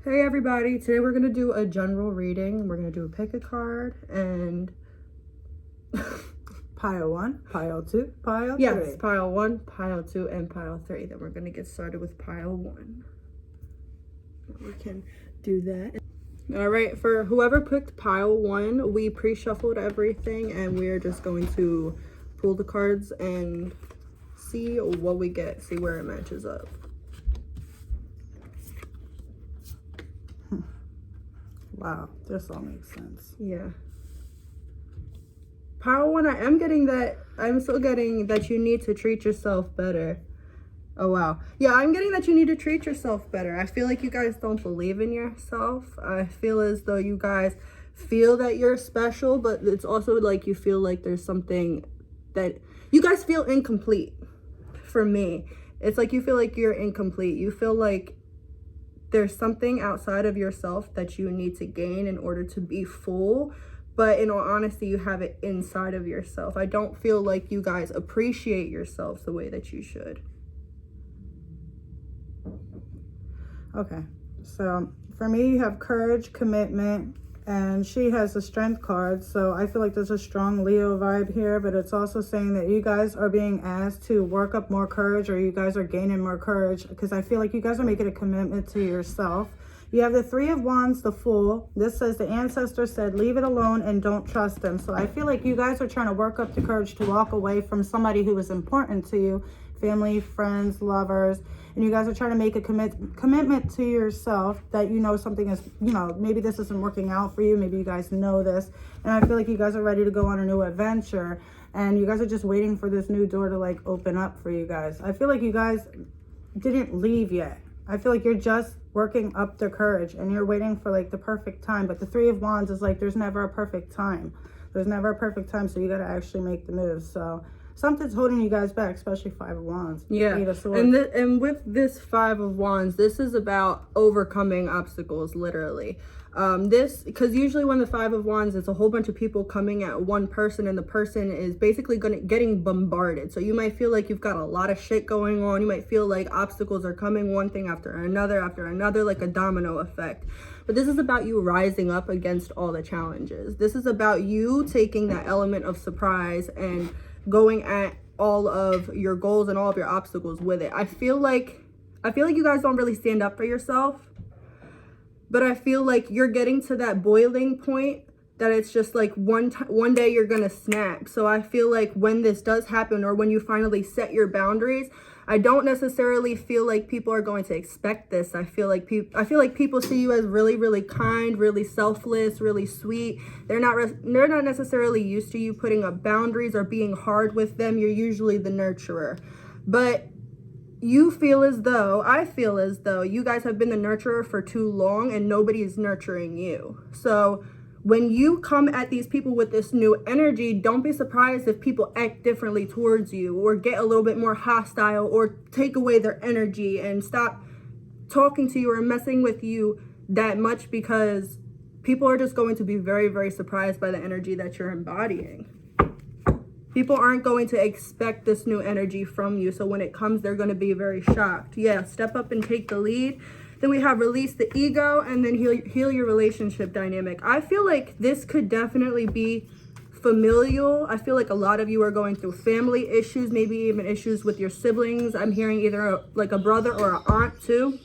Hey everybody, today we're going to do a general reading. We're going to do a pick a card and pile 1, pile 2, pile 3. Yes, pile 1, pile 2, and pile 3. Then we're going to get started with pile 1. We can do that. All right, for whoever picked pile 1, we pre-shuffled everything and we're just going to pull the cards and see what we get, see where it matches up. Wow, this all makes sense. Yeah. Pile 1, I'm still getting that you need to treat yourself better. Oh, wow. Yeah, I'm getting that you need to treat yourself better. I feel like you guys don't believe in yourself. I feel as though you guys feel that you're special, but it's also like you feel like there's something that you guys feel incomplete. For me, it's like you feel like you're incomplete. You feel like there's something outside of yourself that you need to gain in order to be full, but in all honesty, you have it inside of yourself. I don't feel like you guys appreciate yourselves the way that you should. Okay, so for me, you have courage, commitment, and she has the strength card. So I feel like there's a strong Leo vibe here, but it's also saying that you guys are being asked to work up more courage, or you guys are gaining more courage, because I feel like you guys are making a commitment to yourself. You have the 3 of Wands, the Fool. This says the ancestor said, leave it alone and don't trust them. So I feel like you guys are trying to work up the courage to walk away from somebody who is important to you, family, friends, lovers, and you guys are trying to make a commitment to yourself that you know something is, maybe this isn't working out for you. Maybe you guys know this. And I feel like you guys are ready to go on a new adventure, and you guys are just waiting for this new door to like open up for you guys. I feel like you guys didn't leave yet. I feel like you're just working up the courage and you're waiting for like the perfect time. But the 3 of Wands is like, there's never a perfect time. There's never a perfect time. So you got to actually make the move. So something's holding you guys back, especially 5 of Wands. Yeah, and with this 5 of Wands, this is about overcoming obstacles, literally. Because usually when the 5 of Wands, it's a whole bunch of people coming at one person, and the person is basically getting bombarded. So you might feel like you've got a lot of shit going on. You might feel like obstacles are coming one thing after another, like a domino effect. But this is about you rising up against all the challenges. This is about you taking that element of surprise and going at all of your goals and all of your obstacles with it. I feel like you guys don't really stand up for yourself, but I feel like you're getting to that boiling point that it's just like one day you're gonna snap. So I feel like when this does happen, or when you finally set your boundaries, I don't necessarily feel like people are going to expect this. I feel like people see you as really, really kind, really selfless, really sweet. They're not necessarily used to you putting up boundaries or being hard with them. You're usually the nurturer. But I feel as though you guys have been the nurturer for too long and nobody is nurturing you. So when you come at these people with this new energy, don't be surprised if people act differently towards you, or get a little bit more hostile, or take away their energy and stop talking to you or messing with you that much, because people are just going to be very, very surprised by the energy that you're embodying. People aren't going to expect this new energy from you. So when it comes, they're going to be very shocked. Yeah, step up and take the lead. Then we have release the ego, and then heal your relationship dynamic. I feel like this could definitely be familial. I feel like a lot of you are going through family issues, maybe even issues with your siblings. I'm hearing either like a brother or an aunt too.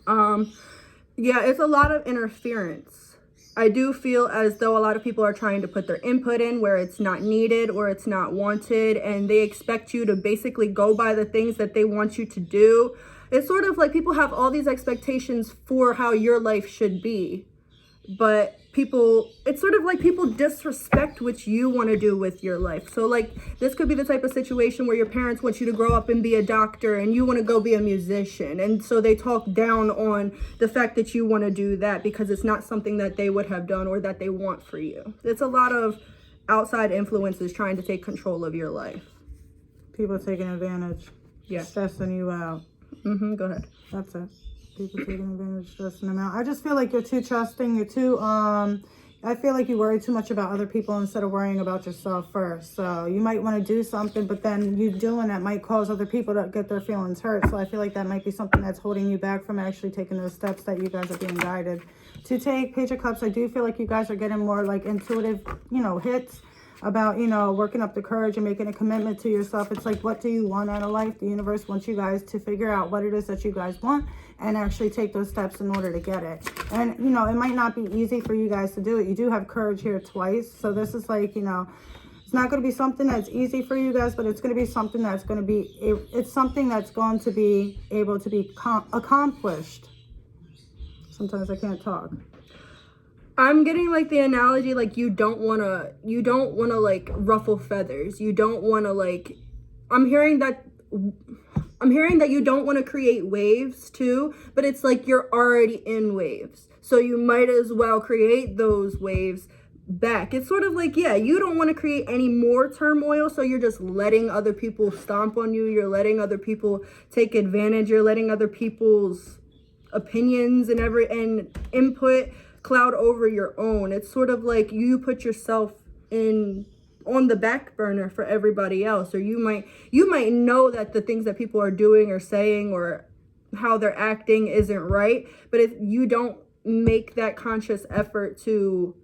Yeah, it's a lot of interference. I do feel as though a lot of people are trying to put their input in where it's not needed or it's not wanted, and they expect you to basically go by the things that they want you to do. It's sort of like people have all these expectations for how your life should be, but it's sort of like people disrespect what you want to do with your life. So like this could be the type of situation where your parents want you to grow up and be a doctor and you want to go be a musician. And so they talk down on the fact that you want to do that because it's not something that they would have done or that they want for you. It's a lot of outside influences trying to take control of your life. People taking advantage. Yeah. Stressing you out. Go ahead. That's it. People taking advantage, stressing them out. I just feel like you're too trusting. You're too I feel like you worry too much about other people instead of worrying about yourself first. So you might want to do something, but then you doing that might cause other people to get their feelings hurt. So I feel like that might be something that's holding you back from actually taking those steps that you guys are being guided to take. Page of Cups, I do feel like you guys are getting more like intuitive, hits about, working up the courage and making a commitment to yourself. It's like, what do you want out of life? The universe wants you guys to figure out what it is that you guys want and actually take those steps in order to get it. And, it might not be easy for you guys to do it. You do have courage here twice. So this is like, it's not going to be something that's easy for you guys, but it's going to be something that's going to be, it's something that's going to be able to be accomplished. Sometimes I can't talk. I'm getting like the analogy, like you don't want to like ruffle feathers. You don't want to like, I'm hearing that you don't want to create waves too, but it's like you're already in waves. So you might as well create those waves back. It's sort of like, yeah, you don't want to create any more turmoil. So you're just letting other people stomp on you. You're letting other people take advantage. You're letting other people's opinions and input cloud over your own. It's sort of like you put yourself on the back burner for everybody else, or you might know that the things that people are doing or saying or how they're acting isn't right, but if you don't make that conscious effort to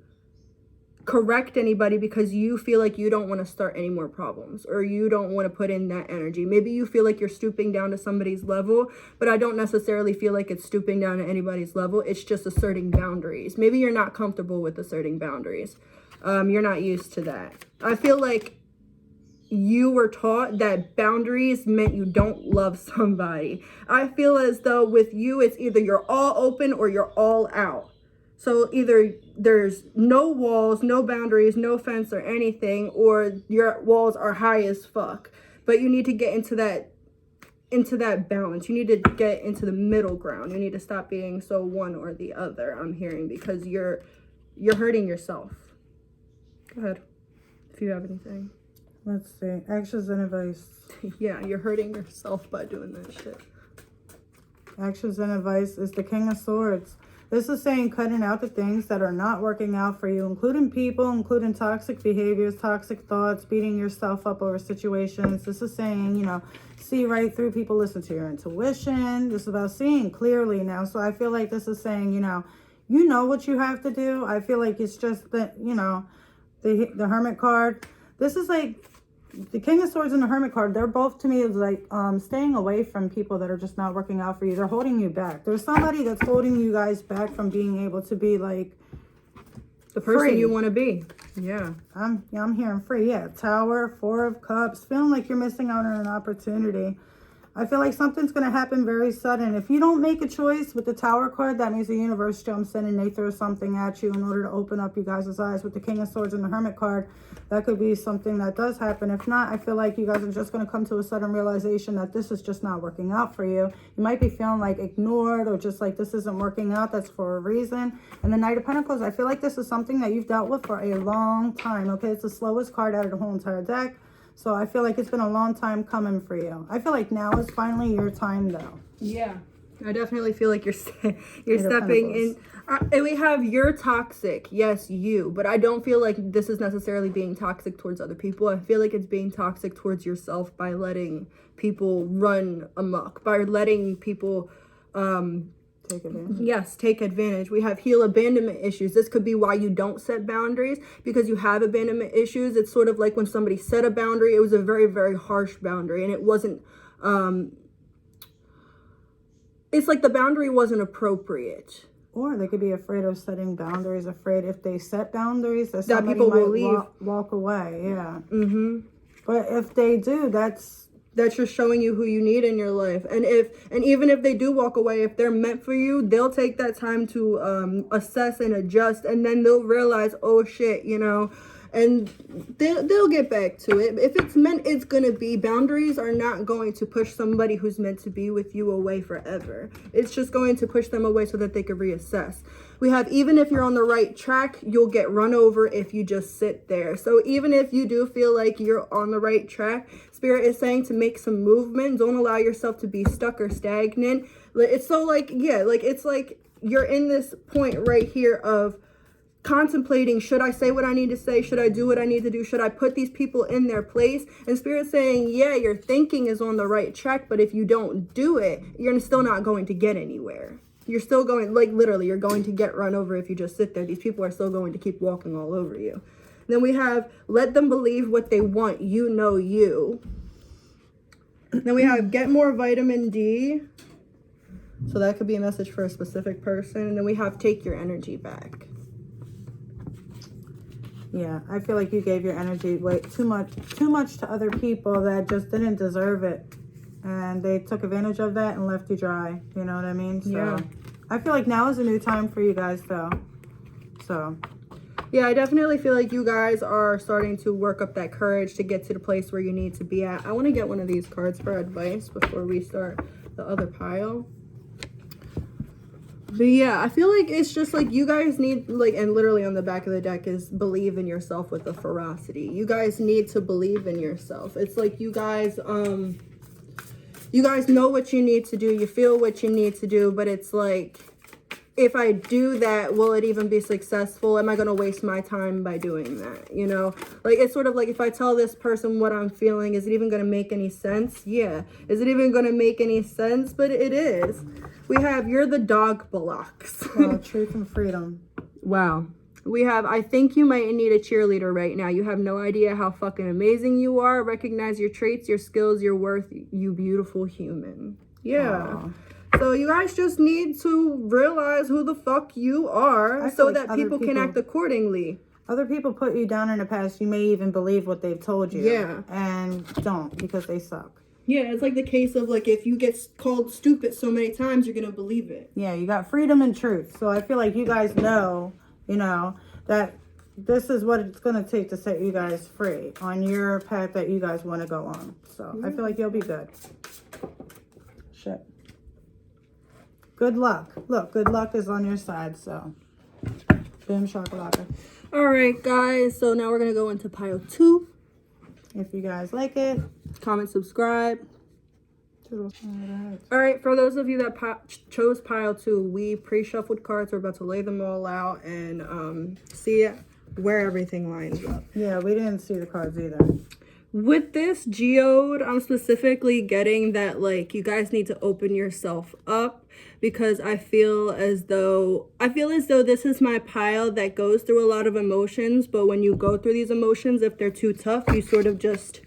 correct anybody because you feel like you don't want to start any more problems or you don't want to put in that energy. Maybe you feel like you're stooping down to somebody's level, but I don't necessarily feel like it's stooping down to anybody's level. It's just asserting boundaries. Maybe you're not comfortable with asserting boundaries. You're not used to that. I feel like you were taught that boundaries meant you don't love somebody. I feel as though with you, it's either you're all open or you're all out. So either there's no walls, no boundaries, no fence or anything, or your walls are high as fuck. But you need to get into that balance. You need to get into the middle ground. You need to stop being so one or the other, I'm hearing, because you're hurting yourself. Go ahead, if you have anything. Let's see. Actions and advice. Yeah, you're hurting yourself by doing that shit. Actions and advice is the King of Swords. This is saying cutting out the things that are not working out for you, including people, including toxic behaviors, toxic thoughts, beating yourself up over situations. This is saying, see right through people, listen to your intuition. This is about seeing clearly now. So I feel like this is saying, you know what you have to do. I feel like it's just that, the Hermit card. This is like the King of Swords and the Hermit card. They're both, to me, is like staying away from people that are just not working out for you. They're holding you back. There's somebody that's holding you guys back from being able to be like the person free. You want to be. Yeah. I'm hearing free. Yeah. Tower, Four of Cups. Feeling like you're missing out on an opportunity. I feel like something's going to happen very sudden. If you don't make a choice with the Tower card, that means the universe jumps in and they throw something at you in order to open up you guys' eyes. With the King of Swords and the Hermit card, that could be something that does happen. If not, I feel like you guys are just going to come to a sudden realization that this is just not working out for you. You might be feeling like ignored or just like this isn't working out. That's for a reason. And the Knight of Pentacles, I feel like this is something that you've dealt with for a long time. Okay, it's the slowest card out of the whole entire deck. So I feel like it's been a long time coming for you. I feel like now is finally your time, though. Yeah, I definitely feel like you're stepping in. And we have you're toxic. Yes, you. But I don't feel like this is necessarily being toxic towards other people. I feel like it's being toxic towards yourself by letting people run amok, by letting people take advantage. Yes, take advantage. We have heal abandonment issues. This could be why you don't set boundaries, because you have abandonment issues. It's sort of like when somebody set a boundary, it was a very, very harsh boundary, and it wasn't, it's like the boundary wasn't appropriate. Or they could be afraid of setting boundaries, afraid if they set boundaries that people will leave. Walk away, yeah. Mm-hmm. But if they do, that's just showing you who you need in your life. And even if they do walk away, if they're meant for you, they'll take that time to assess and adjust, and then they'll realize, oh shit, and they'll get back to it. If it's meant, it's gonna be. Boundaries are not going to push somebody who's meant to be with you away forever. It's just going to push them away so that they can reassess. We have, even if you're on the right track, you'll get run over if you just sit there. So even if you do feel like you're on the right track, Spirit is saying to make some movement. Don't allow yourself to be stuck or stagnant. It's so like, yeah, like it's like you're in this point right here of contemplating, should I say what I need to say? Should I do what I need to do? Should I put these people in their place? And Spirit's saying, yeah, your thinking is on the right track, but if you don't do it, you're still not going to get anywhere. You're still going, like literally, you're going to get run over if you just sit there. These people are still going to keep walking all over you. Then we have, let them believe what they want. You know you. Then we have, get more vitamin D. So that could be a message for a specific person. And then we have, take your energy back. Yeah, I feel like you gave your energy way too much to other people that just didn't deserve it. And they took advantage of that and left you dry. You know what I mean? So Yeah. I feel like now is a new time for you guys though. So yeah, I definitely feel like you guys are starting to work up that courage to get to the place where you need to be at. I want to get one of these cards for advice before we start the other pile. But yeah, I feel like it's just like you guys need, like, and literally on the back of the deck is believe in yourself with the ferocity. You guys need to believe in yourself. It's like you guys know what you need to do. You feel what you need to do, but it's like, if I do that, will it even be successful? Am I going to waste my time by doing that? You know, like, it's sort of like if I tell this person what I'm feeling, is it even going to make any sense? Yeah. Is it even going to make any sense? But it is. We have, you're the dog blocks. well, truth and freedom. Wow. We have, I think you might need a cheerleader right now. You have no idea how fucking amazing you are. Recognize your traits, your skills, your worth, you beautiful human. Yeah. Aww. So you guys just need to realize who the fuck you are so like that people can act accordingly. Other people put you down in the past. You may even believe what they've told you. Yeah. And don't, because they suck. Yeah, it's like the case of, like, if you get called stupid so many times, you're going to believe it. Yeah, you got freedom and truth. So I feel like you guys know, you know, that this is what it's going to take to set you guys free on your path that you guys want to go on. So I feel like you'll be good. Shit. Good luck. Look, good luck is on your side, so. Boom shakalaka. All right, guys. So now we're going to go into pile 2. If you guys like it. Comment, subscribe. All All right, for those of you that chose pile 2, we pre-shuffled cards. We're about to lay them all out and see where everything lines up. Yeah, we didn't see the cards either. With this geode, I'm specifically getting that, like, you guys need to open yourself up, because I feel as though this is my pile that goes through a lot of emotions, but when you go through these emotions, if they're too tough, you sort of just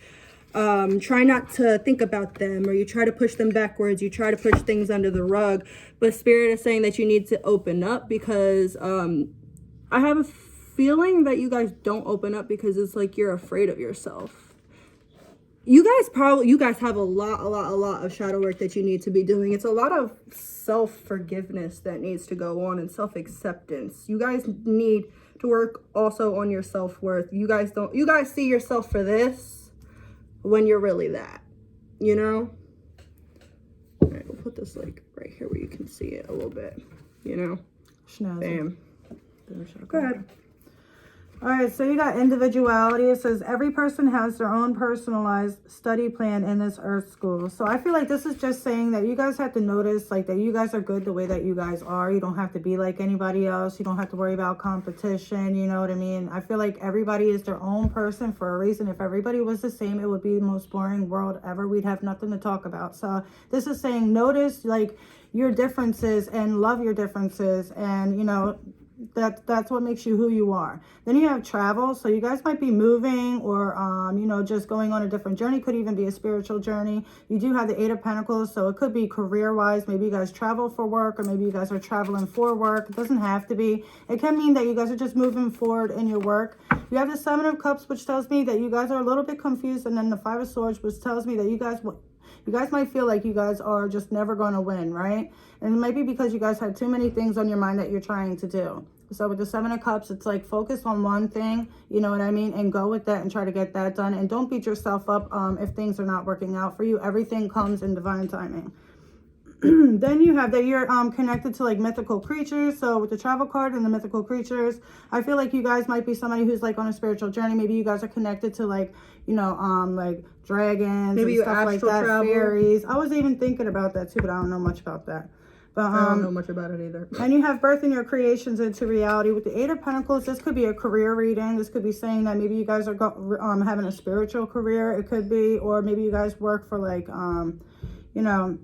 try not to think about them, or you try to push them backwards, you try to push things under the rug. But Spirit is saying that you need to open up, because I have a feeling that you guys don't open up because it's like you're afraid of yourself. You guys have a lot of shadow work that you need to be doing. It's a lot of self-forgiveness that needs to go on, and self-acceptance. You guys need to work also on your self-worth. You guys see yourself for this when you're really that, you know? All right, we'll put this like right here where you can see it a little bit, you know? Schnauzer. Bam. Go ahead. All right, so you got individuality. It says every person has their own personalized study plan in this Earth school. So I feel like this is just saying that you guys have to notice, like, that you guys are good the way that you guys are. You don't have to be like anybody else. You don't have to worry about competition. You know what I mean? I feel like everybody is their own person for a reason. If everybody was the same, it would be the most boring world ever. We'd have nothing to talk about. So this is saying notice, like, your differences and love your differences, and, you know, that's what makes you who you are. Then you have travel. So you guys might be moving, or you know, just going on a different journey. Could even be a spiritual journey. You do have the 8 of Pentacles, so it could be career wise. Maybe you guys travel for work, or maybe you guys are traveling for work. It doesn't have to be. It can mean that you guys are just moving forward in your work. You have the 7 of Cups, which tells me that you guys are a little bit confused, and then the 5 of Swords, which tells me that you guys might feel like you guys are just never going to win, right? And it might be because you guys have too many things on your mind that you're trying to do. So with the 7 of Cups, it's like focus on one thing, you know what I mean? And go with that and try to get that done. And don't beat yourself up if things are not working out for you. Everything comes in divine timing. Then you have that you're connected to like mythical creatures. So with the travel card and the mythical creatures, I feel like you guys might be somebody who's like on a spiritual journey. Maybe you guys are connected to like, you know, like dragons, maybe and stuff like that, travel. Fairies. I was even thinking about that too, but I don't know much about that. But I don't know much about it either. And you have birthing your creations into reality. With the Eight of Pentacles, this could be a career reading. This could be saying that maybe you guys are having a spiritual career. It could be, or maybe you guys work for like, you know,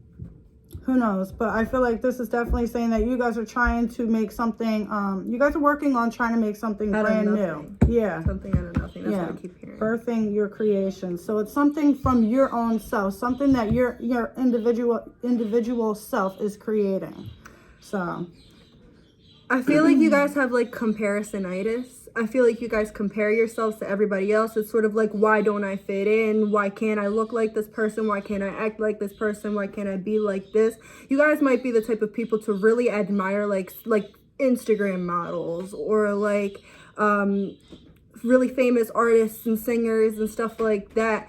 who knows? But I feel like this is definitely saying that you guys are trying to make something, you guys are working on trying to make something brand new. Yeah. Something out of nothing. That's what I keep hearing. Birthing your creations. So it's something from your own self, something that your individual self is creating. So I feel like you guys have like comparisonitis. I feel like you guys compare yourselves to everybody else. It's sort of like, why don't I fit in? Why can't I look like this person? Why can't I act like this person? Why can't I be like this? You guys might be the type of people to really admire like Instagram models or like really famous artists and singers and stuff like that.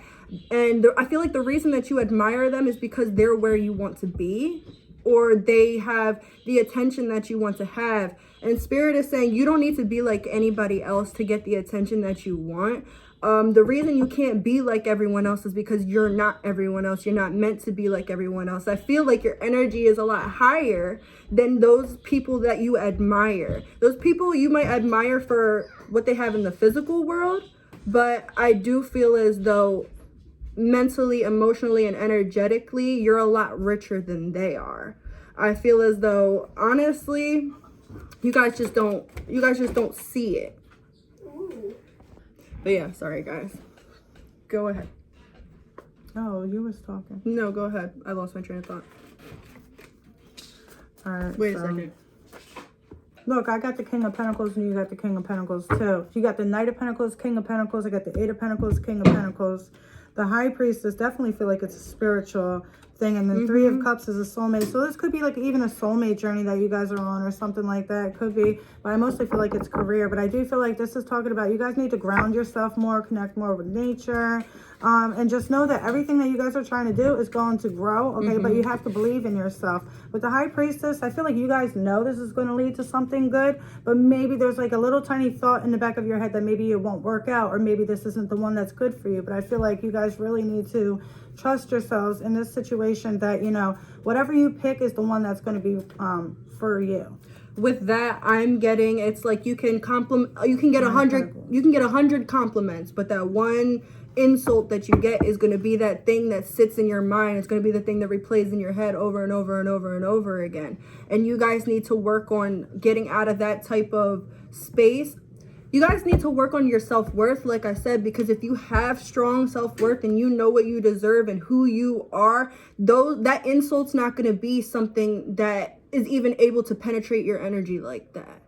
And I feel like the reason that you admire them is because they're where you want to be, or they have the attention that you want to have. And Spirit is saying you don't need to be like anybody else to get the attention that you want. The reason you can't be like everyone else is because you're not everyone else. You're not meant to be like everyone else. I feel like your energy is a lot higher than those people that you admire. Those people you might admire for what they have in the physical world, but I do feel as though mentally, emotionally, and energetically, you're a lot richer than they are. I feel as though, honestly, you guys just don't see it. But yeah, sorry guys. Go ahead. Oh, you was talking. No, go ahead. I lost my train of thought. All right. Wait a second. Look, I got the King of Pentacles and you got the King of Pentacles too. You got the Knight of Pentacles, King of Pentacles. I got the Eight of Pentacles, King of Pentacles. The High Priestess definitely feel like it's a spiritual thing. And then Three of Cups is a soulmate. So this could be like even a soulmate journey that you guys are on or something like that. It could be. But I mostly feel like it's career. But I do feel like this is talking about you guys need to ground yourself more, connect more with nature. And just know that everything that you guys are trying to do is going to grow, okay? But you have to believe in yourself. With the High Priestess, I feel like you guys know this is going to lead to something good, but maybe there's like a little tiny thought in the back of your head that maybe it won't work out, or maybe this isn't the one that's good for you. But I feel like you guys really need to trust yourselves in this situation that, you know, whatever you pick is the one that's going to be for you. With that, I'm getting, it's like you can get 100 compliments, but that one insult that you get is going to be that thing that sits in your mind. It's going to be the thing that replays in your head over and over and over and over again. And you guys need to work on getting out of that type of space. You guys need to work on your self-worth, like I said, because if you have strong self-worth and you know what you deserve and who you are, that insult's not going to be something that is even able to penetrate your energy like that.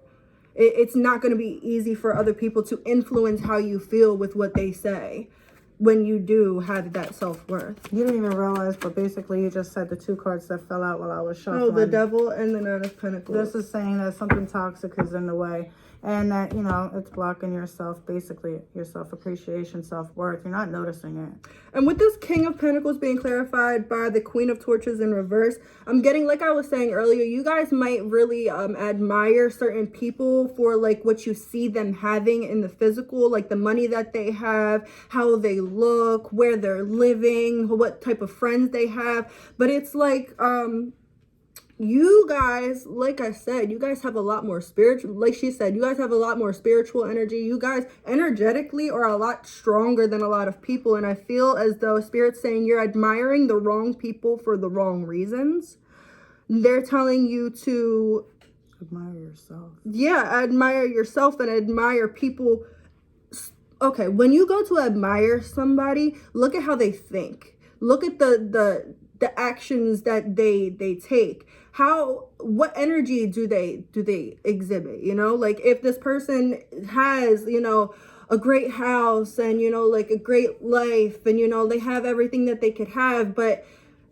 It's not going to be easy for other people to influence how you feel with what they say when you do have that self-worth. You didn't even realize, but basically you just said the two cards that fell out while I was shuffling. Oh, the Devil and the Nine of Pentacles. This is saying that something toxic is in the way. And that, you know, it's blocking yourself, basically your self-appreciation, self-worth. You're not noticing it. And with this King of Pentacles being clarified by the Queen of Torches in reverse, I'm getting, like I was saying earlier, you guys might really admire certain people for like what you see them having in the physical, like the money that they have, how they look, where they're living, what type of friends they have. But it's like, you guys, like I said, you guys have a lot more spiritual, like she said, you guys have a lot more spiritual energy. You guys energetically are a lot stronger than a lot of people. And I feel as though Spirit's saying you're admiring the wrong people for the wrong reasons. They're telling you to admire yourself. Yeah, admire yourself and admire people. Okay, when you go to admire somebody, look at how they think. Look at the actions that they take. What energy do they exhibit? You know, like if this person has, you know, a great house and, you know, like a great life and, you know, they have everything that they could have, but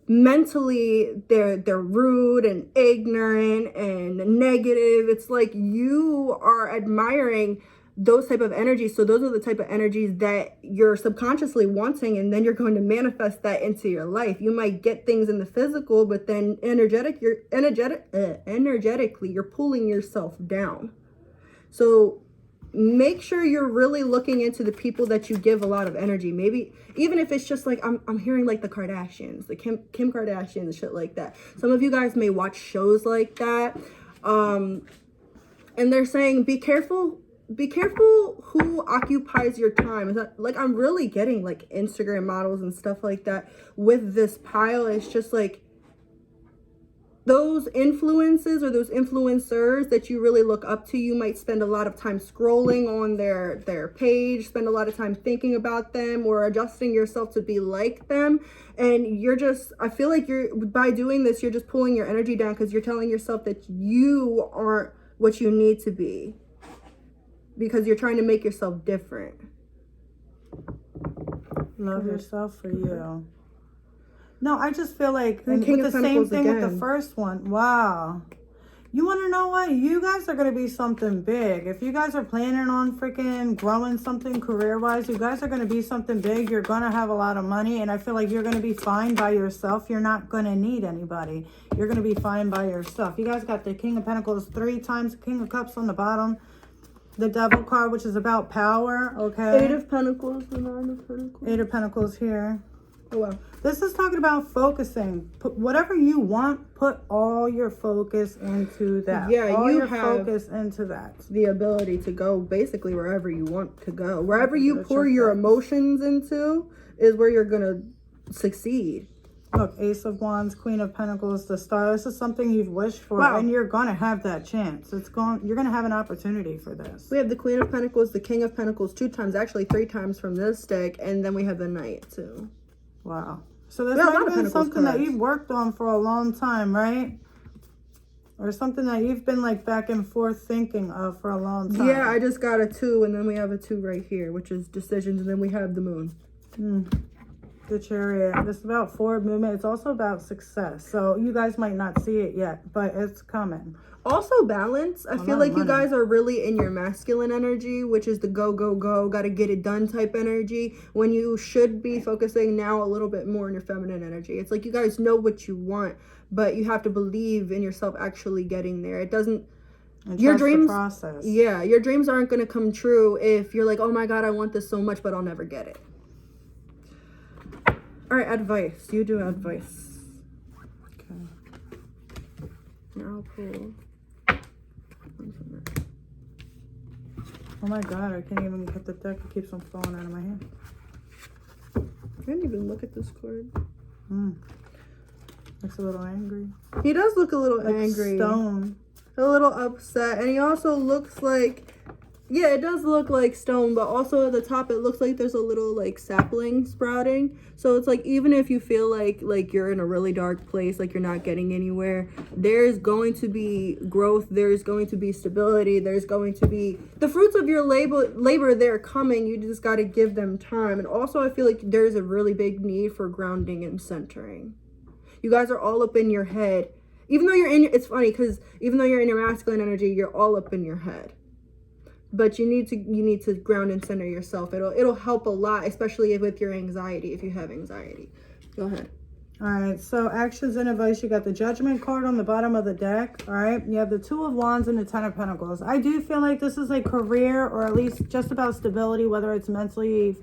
mentally they're rude and ignorant and negative. It's like you are admiring those type of energies. So those are the type of energies that you're subconsciously wanting, and then you're going to manifest that into your life. You might get things in the physical, but then energetically you're pulling yourself down. So make sure you're really looking into the people that you give a lot of energy. Maybe even if it's just like I'm hearing like the Kardashians, the Kim Kardashian and shit like that. Some of you guys may watch shows like that. And they're saying be careful who occupies your time. Is that like I'm really getting like Instagram models and stuff like that with this pile. It's just like those influences or those influencers that you really look up to, you might spend a lot of time scrolling on their page, spend a lot of time thinking about them or adjusting yourself to be like them. And I feel like by doing this, you're just pulling your energy down because you're telling yourself that you aren't what you need to be because you're trying to make yourself different. Love yourself for you. No, I just feel like and King with of the same Pentacles thing with the again. first one. Wow. You want to know what? You guys are going to be something big. If you guys are planning on freaking growing something career-wise, you guys are going to be something big. You're going to have a lot of money, and I feel like you're going to be fine by yourself. You're not going to need anybody. You're going to be fine by yourself. You guys got the King of Pentacles 3 times, King of Cups on the bottom. The Devil card, which is about power, okay? 8 of Pentacles, the 9 of Pentacles. 8 of Pentacles here. Oh, wow. This is talking about focusing. Put whatever you want, put all your focus into that. Yeah, all you your have focus into that. the ability to go basically wherever you want to go. Wherever you pour your emotions into is where you're going to succeed. Look, Ace of Wands, Queen of Pentacles, the Star. This is something you've wished for, wow. and you're going to have that chance. You're going to have an opportunity for this. We have the Queen of Pentacles, the King of Pentacles 2 times, actually 3 times from this deck, and then we have the Knight too. Wow. So this might have been something that you've worked on for a long time, right? Or something that you've been like back and forth thinking of for a long time. Yeah, I just got a 2, and then we have a 2 right here, which is decisions, and then we have the Moon. The Chariot. This is about forward movement. It's also about success. So you guys might not see it yet, but it's coming. Also balance. I feel like you guys are really in your masculine energy, which is the go, go, go, gotta get it done type energy, when you should be focusing now a little bit more on your feminine energy. It's like you guys know what you want, but you have to believe in yourself actually getting there. It doesn't, your dreams, process. Yeah, your dreams aren't gonna come true if you're like, oh my God, I want this so much, but I'll never get it. All right, advice. You do advice. Okay. Now I'll pull. Oh my God, I can't even get the deck. It keeps on falling out of my hand. I didn't even look at this card. Looks a little angry. He does look a little Like angry. stone. A little upset. And he also looks like, yeah, it does look like stone, but also at the top it looks like there's a little like sapling sprouting. So it's like even if you feel like you're in a really dark place, like you're not getting anywhere, there's going to be growth, there's going to be stability, there's going to be the fruits of your labor, they're coming. You just got to give them time. And also I feel like there's a really big need for grounding and centering. You guys are all up in your head. Even though it's funny because even though you're in your masculine energy, you're all up in your head. But you need to ground and center yourself. It'll help a lot, especially with your anxiety, if you have anxiety. Go ahead. All right, so actions and advice. You got the Judgment card on the bottom of the deck. All right, you have the 2 of Wands and the 10 of Pentacles. I do feel like this is a career, or at least just about stability, whether it's mentally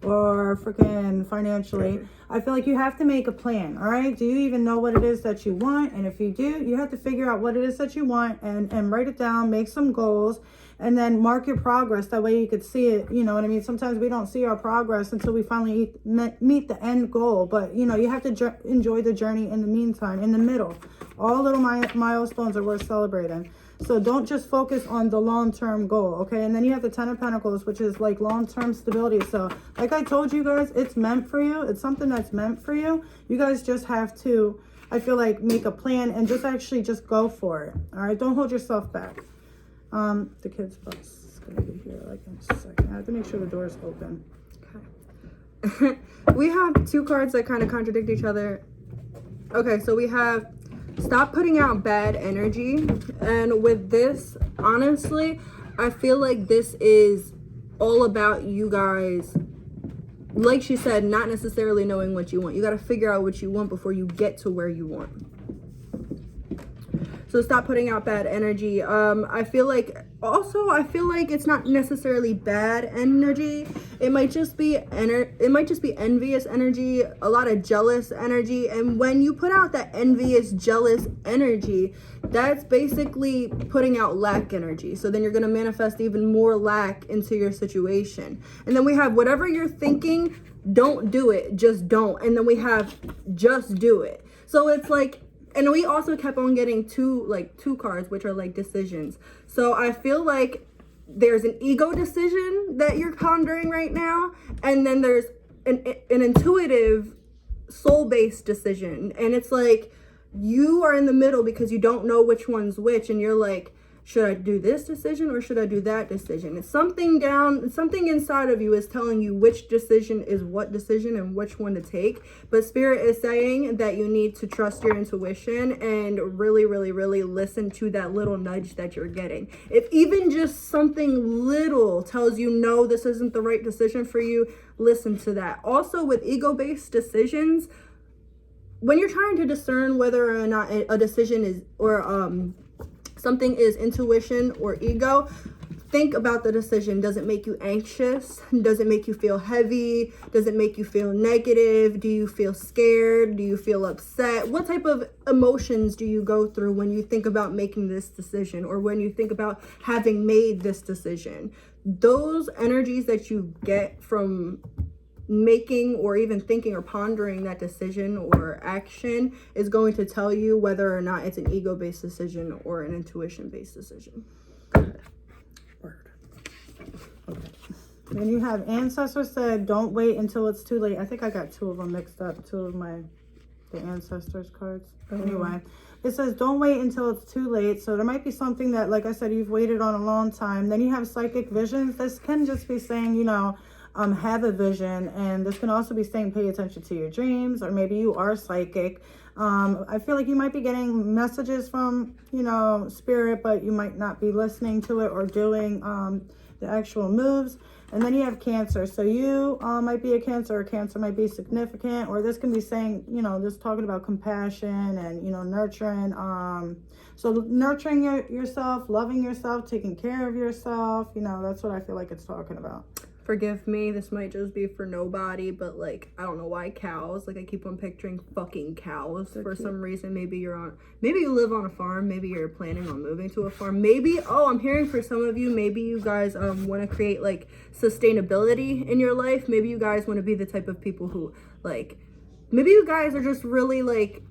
or freaking financially. I feel like you have to make a plan. All right, do you even know what it is that you want? And if you do, you have to figure out what it is that you want and write it down, make some goals, and then mark your progress. That way you could see it. You know what I mean? Sometimes we don't see our progress until we finally meet the end goal. But, you know, you have to enjoy the journey in the meantime, in the middle. All little milestones are worth celebrating. So don't just focus on the long-term goal, okay? And then you have the 10 of Pentacles, which is like long-term stability. So like I told you guys, it's meant for you. It's something that's meant for you. You guys just have to, I feel like, make a plan and just go for it. All right? Don't hold yourself back. The kids' bus is going to be here like in a second. I have to make sure the door is open. Okay. We have 2 cards that kind of contradict each other. Okay, so we have stop putting out bad energy. And with this, honestly, I feel like this is all about you guys, like she said, not necessarily knowing what you want. You got to figure out what you want before you get to where you want. So stop putting out bad energy. I feel like it's not necessarily bad energy. It might just be envious energy, a lot of jealous energy. And when you put out that envious, jealous energy, that's basically putting out lack energy. So then you're going to manifest even more lack into your situation. And then we have whatever you're thinking, don't do it, just don't. And then we have just do it. So it's like, and we also kept on getting two cards, which are like decisions. So I feel like there's an ego decision that you're pondering right now, and then there's an intuitive soul-based decision. And it's like you are in the middle because you don't know which one's which, and you're like, should I do this decision or should I do that decision? It's something inside of you is telling you which decision is what decision and which one to take. But Spirit is saying that you need to trust your intuition and really, really, really listen to that little nudge that you're getting. If even just something little tells you, no, this isn't the right decision for you, listen to that. Also, with ego-based decisions, when you're trying to discern whether or not a decision is, or something is intuition or ego, think about the decision. Does it make you anxious? Does it make you feel heavy? Does it make you feel negative? Do you feel scared? Do you feel upset? What type of emotions do you go through when you think about making this decision, or when you think about having made this decision? Those energies that you get from making or even thinking or pondering that decision or action is going to tell you whether or not it's an ego-based decision or an intuition-based decision. Go ahead. Word. Okay. Then you have ancestors said, don't wait until it's too late. I think I got two of them mixed up, the ancestors cards. Anyway, it says, don't wait until it's too late. So there might be something that, like I said, you've waited on a long time. Then you have psychic visions. This can just be saying, have a vision, and this can also be saying pay attention to your dreams, or maybe you are psychic. I feel like you might be getting messages from spirit, but you might not be listening to it or doing the actual moves. And then you have Cancer. So you might be a Cancer, or Cancer might be significant, or this can be saying, just talking about compassion and nurturing. So nurturing yourself, loving yourself, taking care of yourself, that's what I feel like it's talking about. Forgive me, this might just be for nobody, but I don't know why cows. I keep on picturing fucking cows for some reason. Maybe you live on a farm, maybe you're planning on moving to a farm. Maybe, I'm hearing for some of you, maybe you guys want to create sustainability in your life. Maybe you guys want to be the type of people who maybe you guys are just really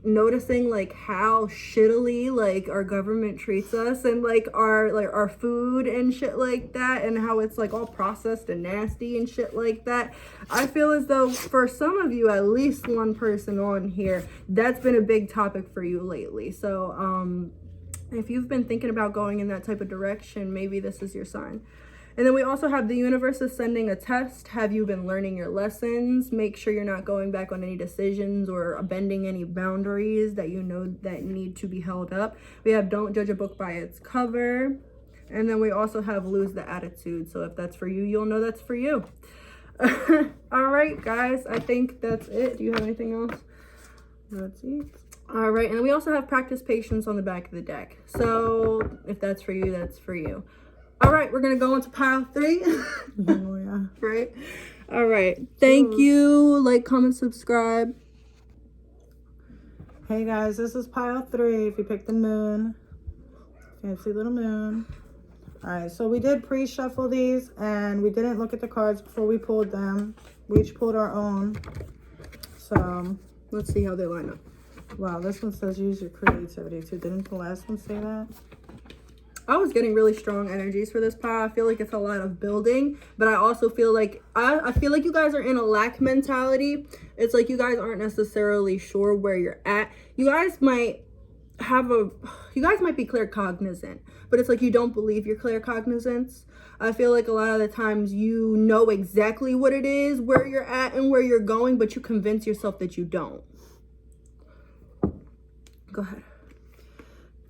noticing how shittily our government treats us, and our food and shit like that, and how it's all processed and nasty and shit like that. I feel as though for some of you, at least one person on here, that's been a big topic for you lately. So if you've been thinking about going in that type of direction, maybe this is your sign. And then we also have the universe is sending a test. Have you been learning your lessons? Make sure you're not going back on any decisions or bending any boundaries that that need to be held up. We have don't judge a book by its cover. And then we also have lose the attitude. So if that's for you, you'll know that's for you. All right, guys, I think that's it. Do you have anything else? That's it. All right, and we also have practice patience on the back of the deck. So if that's for you, that's for you. All right, we're going to go into pile 3. Oh, yeah. Right? All right. Thank you. Like, comment, subscribe. Hey, guys, this is pile 3. If you picked the moon, fancy little moon. All right, so we did pre-shuffle these, and we didn't look at the cards before we pulled them. We each pulled our own. So let's see how they line up. Wow, this one says use your creativity too. Didn't the last one say that? I was getting really strong energies for this pile. I feel like it's a lot of building, but I also feel like I feel like you guys are in a lack mentality. It's like you guys aren't necessarily sure where you're at. You guys might be claircognizant, but it's like you don't believe your claircognizance. I feel like a lot of the times you know exactly what it is, where you're at and where you're going, but you convince yourself that you don't. Go ahead.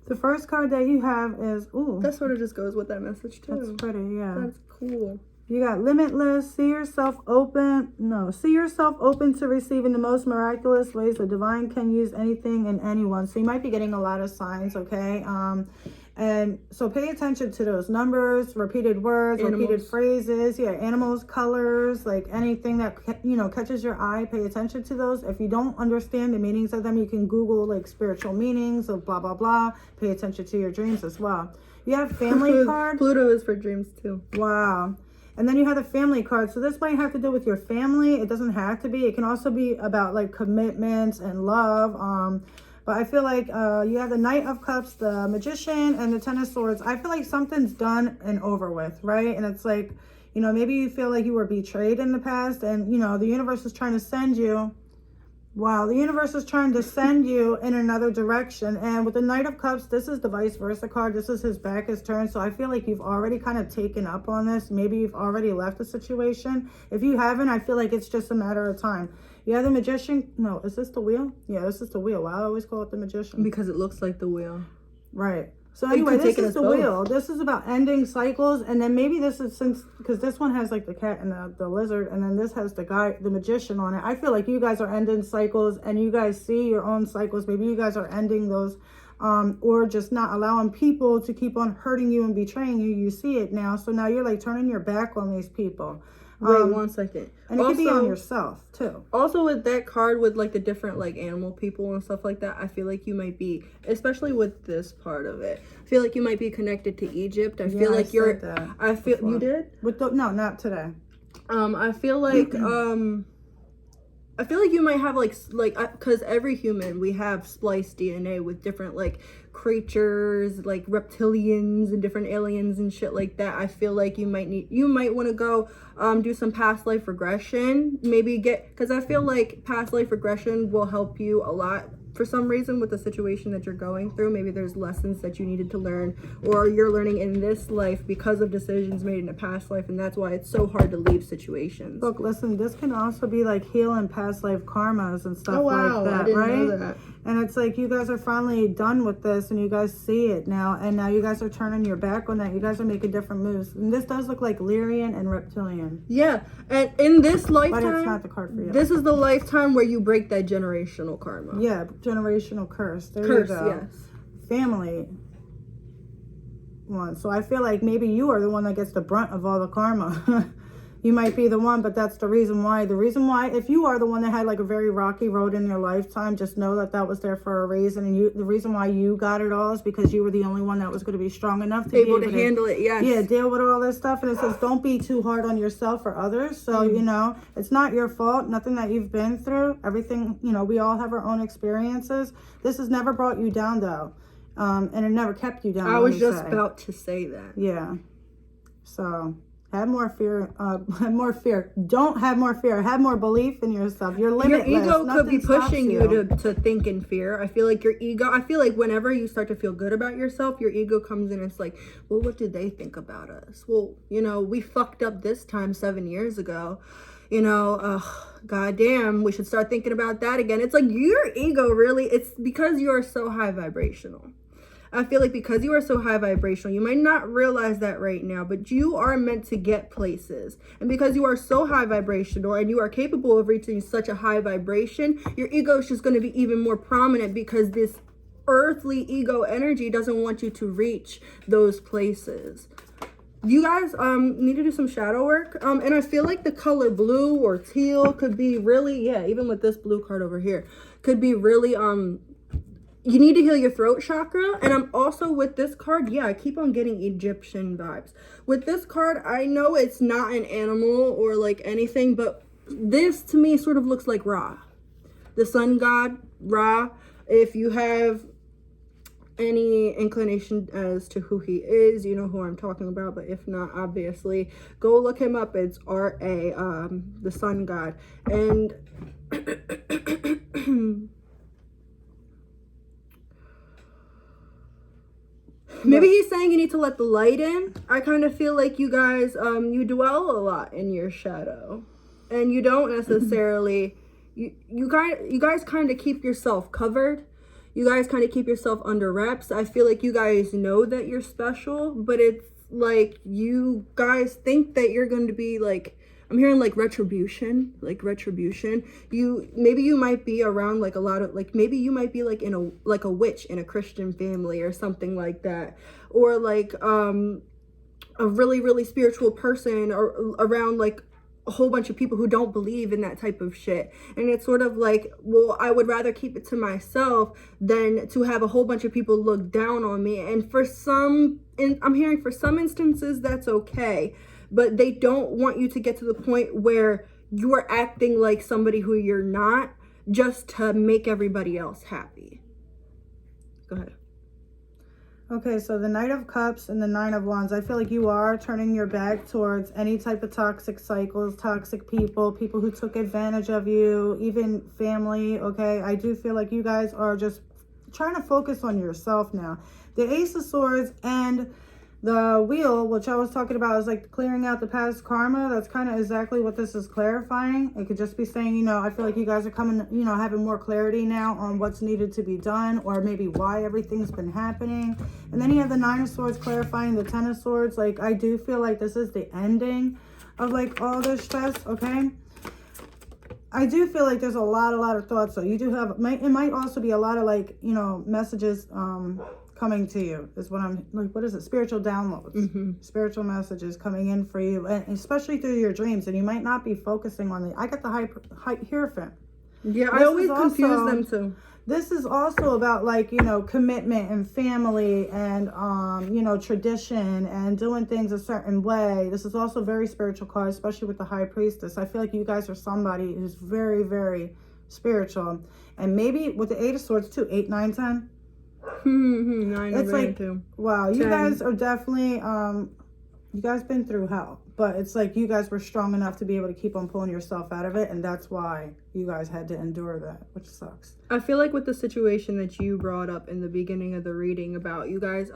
The first card that you have is, ooh. That sort of just goes with that message too. That's pretty, yeah. That's cool. You got limitless, see yourself open to receiving the most miraculous ways. The divine can use anything and anyone. So you might be getting a lot of signs, okay? And so pay attention to those numbers, repeated words, repeated phrases. Yeah, animals, colors, like anything that, you know, catches your eye. Pay attention to those. If you don't understand the meanings of them, you can Google like spiritual meanings of blah, blah, blah. Pay attention to your dreams as well. You have family card. Pluto is for dreams too. Wow. And then you have the family card. So this might have to do with your family. It doesn't have to be. It can also be about like commitments and love. But I feel like you have the Knight of Cups, the Magician, and the Ten of Swords. I feel like something's done and over with, right? And it's like, you know, maybe you feel like you were betrayed in the past, and, you know, the universe is trying to send you. Wow, the universe is trying to send you in another direction. And with the Knight of Cups, this is the vice versa card. This is his back is turned. So I feel like you've already kind of taken up on this. Maybe you've already left the situation. If you haven't, I feel like it's just a matter of time. You have the Magician. No, is this the Wheel? Yeah, this is the Wheel. Why I always call it the Magician? Because it looks like the Wheel. Right. So anyway, this is the Wheel. This is about ending cycles. And then maybe this is because this one has like the cat and the lizard. And then this has the guy, the Magician on it. I feel like you guys are ending cycles and you guys see your own cycles. Maybe you guys are ending those or just not allowing people to keep on hurting you and betraying you. You see it now. So now you're like turning your back on these people. Wait 1 second. And it could be on yourself too. Also with that card with like the different like animal people and stuff like that, I feel like you might be, especially with this part of it, I feel like you might be connected to Egypt. I feel like you're that I feel before. You did? No, not today. I feel like you might have like because every human, we have spliced DNA with different like creatures, like reptilians and different aliens and shit like that. I feel like you might want to go do some past life regression, maybe because I feel like past life regression will help you a lot for some reason with the situation that you're going through. Maybe there's lessons that you needed to learn or you're learning in this life because of decisions made in a past life, and that's why it's so hard to leave situations. Look, listen, this can also be like healing past life karmas and stuff like that, I didn't right? know that. And it's like you guys are finally done with this and you guys see it now, and now you guys are turning your back on that. You guys are making different moves. And this does look like Lyrian and Reptilian. Yeah, and in this lifetime, but it's not the card for you. This is the lifetime where you break that generational karma. Yeah, generational curse. There curse, you go. Yes. Family one. So I feel like maybe you are the one that gets the brunt of all the karma. You might be the one, but that's the reason why. The reason why, if you are the one that had like a very rocky road in your lifetime, just know that that was there for a reason. And the reason why you got it all is because you were the only one that was going to be strong enough to be able to handle it. Yes. Yeah, deal with all this stuff. And it says, don't be too hard on yourself or others. So, you know, it's not your fault. Nothing that you've been through. Everything, you know, we all have our own experiences. This has never brought you down, though. And it never kept you down. I was just about to say that. Yeah. So have more fear. Have more fear. Don't have more fear. Have more belief in yourself. You're limitless. Your ego Nothing could be pushing you to think in fear. I feel like your ego, I feel like whenever you start to feel good about yourself, your ego comes in and it's like, well, what do they think about us? Well, you know, we fucked up this time 7 years ago. You know, goddamn, we should start thinking about that again. It's like your ego really, it's because you are so high vibrational. I feel like because you are so high vibrational, you might not realize that right now, but you are meant to get places. And because you are so high vibrational and you are capable of reaching such a high vibration, your ego is just going to be even more prominent because this earthly ego energy doesn't want you to reach those places. You guys need to do some shadow work. And I feel like the color blue or teal could be really, yeah, even with this blue card over here, could be really, you need to heal your throat chakra. And I'm also with this card, yeah, I keep on getting Egyptian vibes. With this card, I know it's not an animal or like anything, but this to me sort of looks like Ra. The sun god, Ra. If you have any inclination as to who he is, you know who I'm talking about, but if not, obviously go look him up. It's Ra, the sun god. And maybe he's saying you need to let the light in. I kind of feel like you guys you dwell a lot in your shadow, and you don't necessarily you guys kind of keep yourself covered. you guys kind of keep yourself under wraps. I feel like you guys know that you're special, but it's like you guys think that you're going to be like, I'm hearing like retribution. You might be around like a lot of like, maybe you might be like in a witch in a Christian family or something like that, or like a really, really spiritual person, or around like a whole bunch of people who don't believe in that type of shit. And it's sort of like, well, I would rather keep it to myself than to have a whole bunch of people look down on me. And I'm hearing for some instances that's okay, but they don't want you to get to the point where you are acting like somebody who you're not, just to make everybody else happy. Go ahead. Okay, so the Knight of Cups and the Nine of Wands, I feel like you are turning your back towards any type of toxic cycles, toxic people who took advantage of you, even family, okay? I do feel like you guys are just trying to focus on yourself now. The Ace of Swords and the Wheel, which I was talking about, is like clearing out the past karma. That's kind of exactly what this is clarifying. It could just be saying, you know, I feel like you guys are coming, you know, having more clarity now on what's needed to be done, or maybe why everything's been happening. And then you have the Nine of Swords clarifying the Ten of Swords. Like, I do feel like this is the ending of like all this stress, okay? I do feel like there's a lot of thoughts. So you do have, it might also be a lot of like, you know, messages coming to you is what I'm like. What is it? Spiritual downloads, spiritual messages coming in for you, and especially through your dreams. And you might not be focusing on the. I got the Hierophant. Yeah, I always confuse them too. This is also about like, you know, commitment and family and you know, tradition and doing things a certain way. This is also very spiritual card, especially with the High Priestess. I feel like you guys are somebody who's very, very spiritual, and maybe with the Eight of Swords too, 8, 9, 10. It's like, wow, you guys are definitely you guys been through hell, but it's like you guys were strong enough to be able to keep on pulling yourself out of it, and that's why you guys had to endure that, which sucks. I feel like with the situation that you brought up in the beginning of the reading about you guys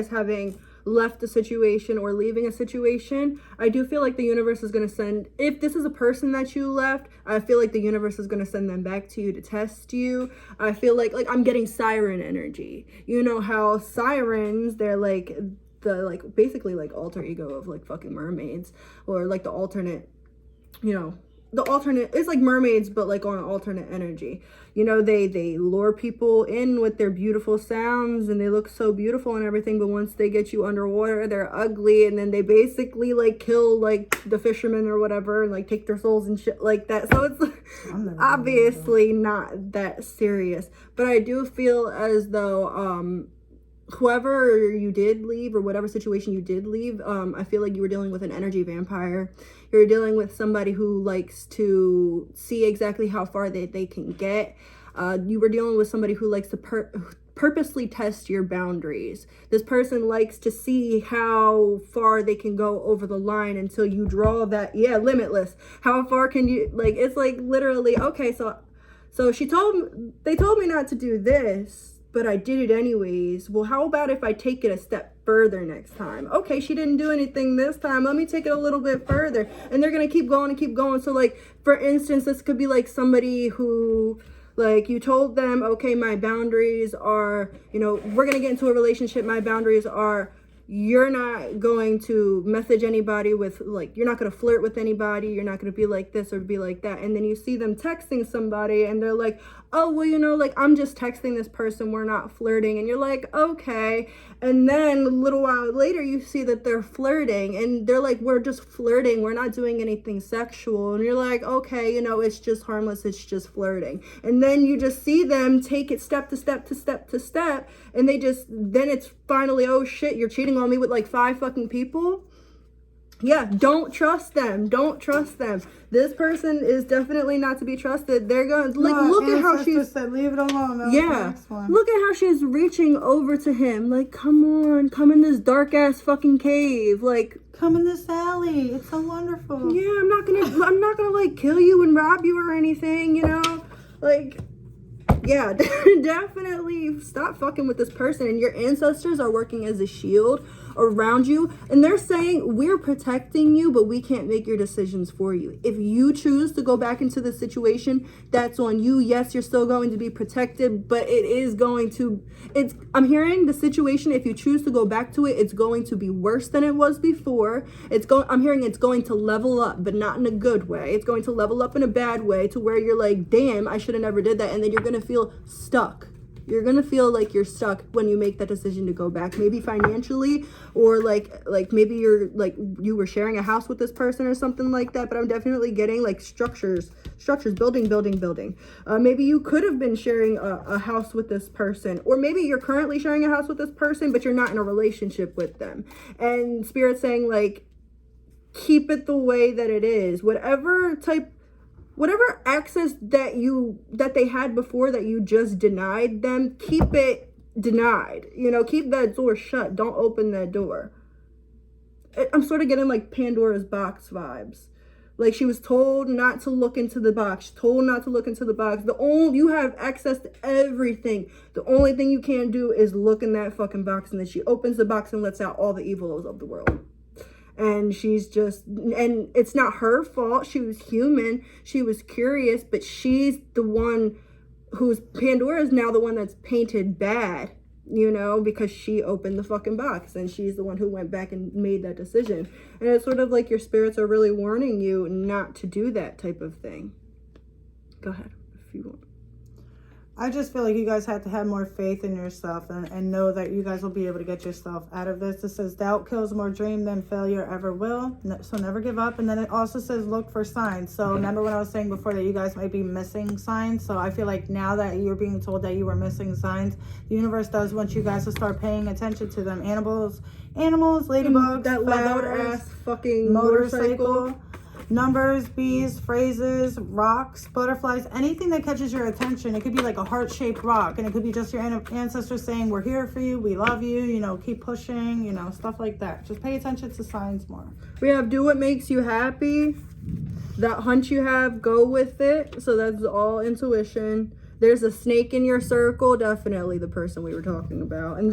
having left a situation or leaving a situation, I do feel like the universe is going to send, if this is a person that you left, I feel like the universe is going to send them back to you to test you. I feel like I'm getting siren energy. You know how sirens, they're like the like basically like alter ego of like fucking mermaids, or like the alternate, you know, the alternate, it's like mermaids but like on an alternate energy. You know, they lure people in with their beautiful sounds and they look so beautiful and everything, but once they get you underwater, they're ugly, and then they basically like kill like the fishermen or whatever and like take their souls and shit like that. So it's obviously not that serious, but I do feel as though whoever you did leave, or whatever situation you did leave, I feel like you were dealing with an energy vampire. You're dealing with somebody who likes to see exactly how far they can get. You were dealing with somebody who likes to purposely test your boundaries. This person likes to see how far they can go over the line until you draw that, limitless. How far can you, like, it's like literally, okay, so they told me not to do this, but I did it anyways. Well, how about if I take it a step further next time? Okay, she didn't do anything this time. Let me take it a little bit further. And they're going to keep going and keep going. So, like, for instance, this could be like somebody who, like, you told them, okay, my boundaries are, you know, we're going to get into a relationship. My boundaries are, you're not going to message anybody with, like, you're not going to flirt with anybody. You're not going to be like this or be like that. And then you see them texting somebody and they're like, oh, well, you know, like, I'm just texting this person. We're not flirting. And you're like, okay. And then a little while later, you see that they're flirting and they're like, we're just flirting. We're not doing anything sexual. And you're like, okay, you know, it's just harmless. It's just flirting. And then you just see them take it step to step to step to step. And then it's finally, oh shit, you're cheating on me with like 5 fucking people. Yeah, don't trust them. Don't trust them. This person is definitely not to be trusted. They're going to, like, look at how she's said, leave it alone. Look at how she's reaching over to him. Like, come on, come in this dark ass fucking cave. Like, come in this alley. It's so wonderful. Yeah, I'm not gonna like kill you and rob you or anything, you know? Like, yeah, definitely stop fucking with this person. And your ancestors are working as a shield around you, and they're saying, we're protecting you, but we can't make your decisions for you. If you choose to go back into the situation, that's on you. Yes, you're still going to be protected, but I'm hearing the situation, if you choose to go back to it, it's going to be worse than it was before. I'm hearing it's going to level up, but not in a good way. It's going to level up in a bad way, to where you're like, damn, I should have never did that. And then you're going to feel stuck. You're going to feel like you're stuck when you make that decision to go back, maybe financially, or like maybe you're like, you were sharing a house with this person or something like that. But I'm definitely getting like structures, building. Maybe you could have been sharing a house with this person, or maybe you're currently sharing a house with this person, but you're not in a relationship with them. And Spirit's saying, like, keep it the way that it is. Whatever access that they had before that you just denied them, keep it denied. You know, keep that door shut. Don't open that door. I'm sort of getting like Pandora's box vibes. Like, she was told not to look into the box. You have access to everything. The only thing you can't do is look in that fucking box. And then she opens the box and lets out all the evils of the world. And and it's not her fault. She was human. She was curious, but she's the one Pandora is now the one that's painted bad, you know, because she opened the fucking box, and she's the one who went back and made that decision. And it's sort of like your spirits are really warning you not to do that type of thing. Go ahead if you want. I just feel like you guys have to have more faith in yourself and know that you guys will be able to get yourself out of this. It says doubt kills more dream than failure ever will. So never give up. And then it also says look for signs. So remember when I was saying before that you guys might be missing signs? So I feel like now that you're being told that you were missing signs, the universe does want you guys to start paying attention to them. Animals, ladybugs, that loud ass fucking motorcycle. Numbers, bees, phrases, rocks, butterflies, anything that catches your attention. It could be like a heart-shaped rock, and it could be just your ancestors saying, we're here for you, we love you, you know, keep pushing, you know, stuff like that. Just pay attention to signs more. We have do what makes you happy. That hunch you have, go with it. So that's all intuition. There's a snake in your circle, definitely the person we were talking about. And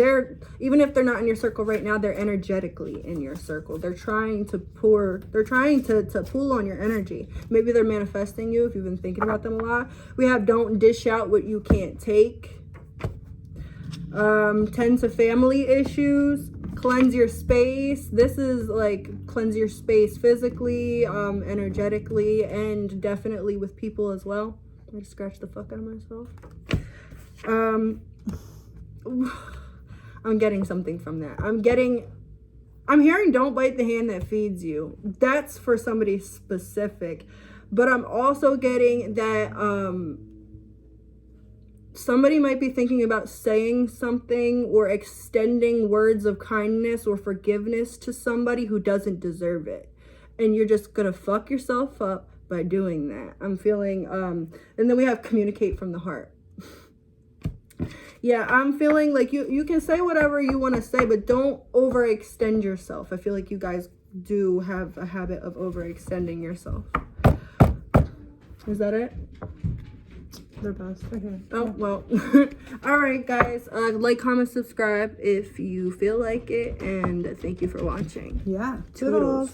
even if they're not in your circle right now, they're energetically in your circle. They're trying to pull on your energy. Maybe they're manifesting you if you've been thinking about them a lot. We have don't dish out what you can't take. Tend to family issues. Cleanse your space. This is like cleanse your space physically, energetically, and definitely with people as well. I just scratched the fuck out of myself. I'm getting something from that. I'm hearing don't bite the hand that feeds you. That's for somebody specific. But I'm also getting that somebody might be thinking about saying something or extending words of kindness or forgiveness to somebody who doesn't deserve it. And you're just gonna fuck yourself up by doing that. I'm feeling and then we have communicate from the heart. Yeah, I'm feeling like you can say whatever you want to say, but don't overextend yourself. I feel like you guys do have a habit of overextending yourself. Is that it? They're best. Okay. Oh, well. All right, guys. Like, comment, subscribe if you feel like it, and thank you for watching. Yeah. Toodles.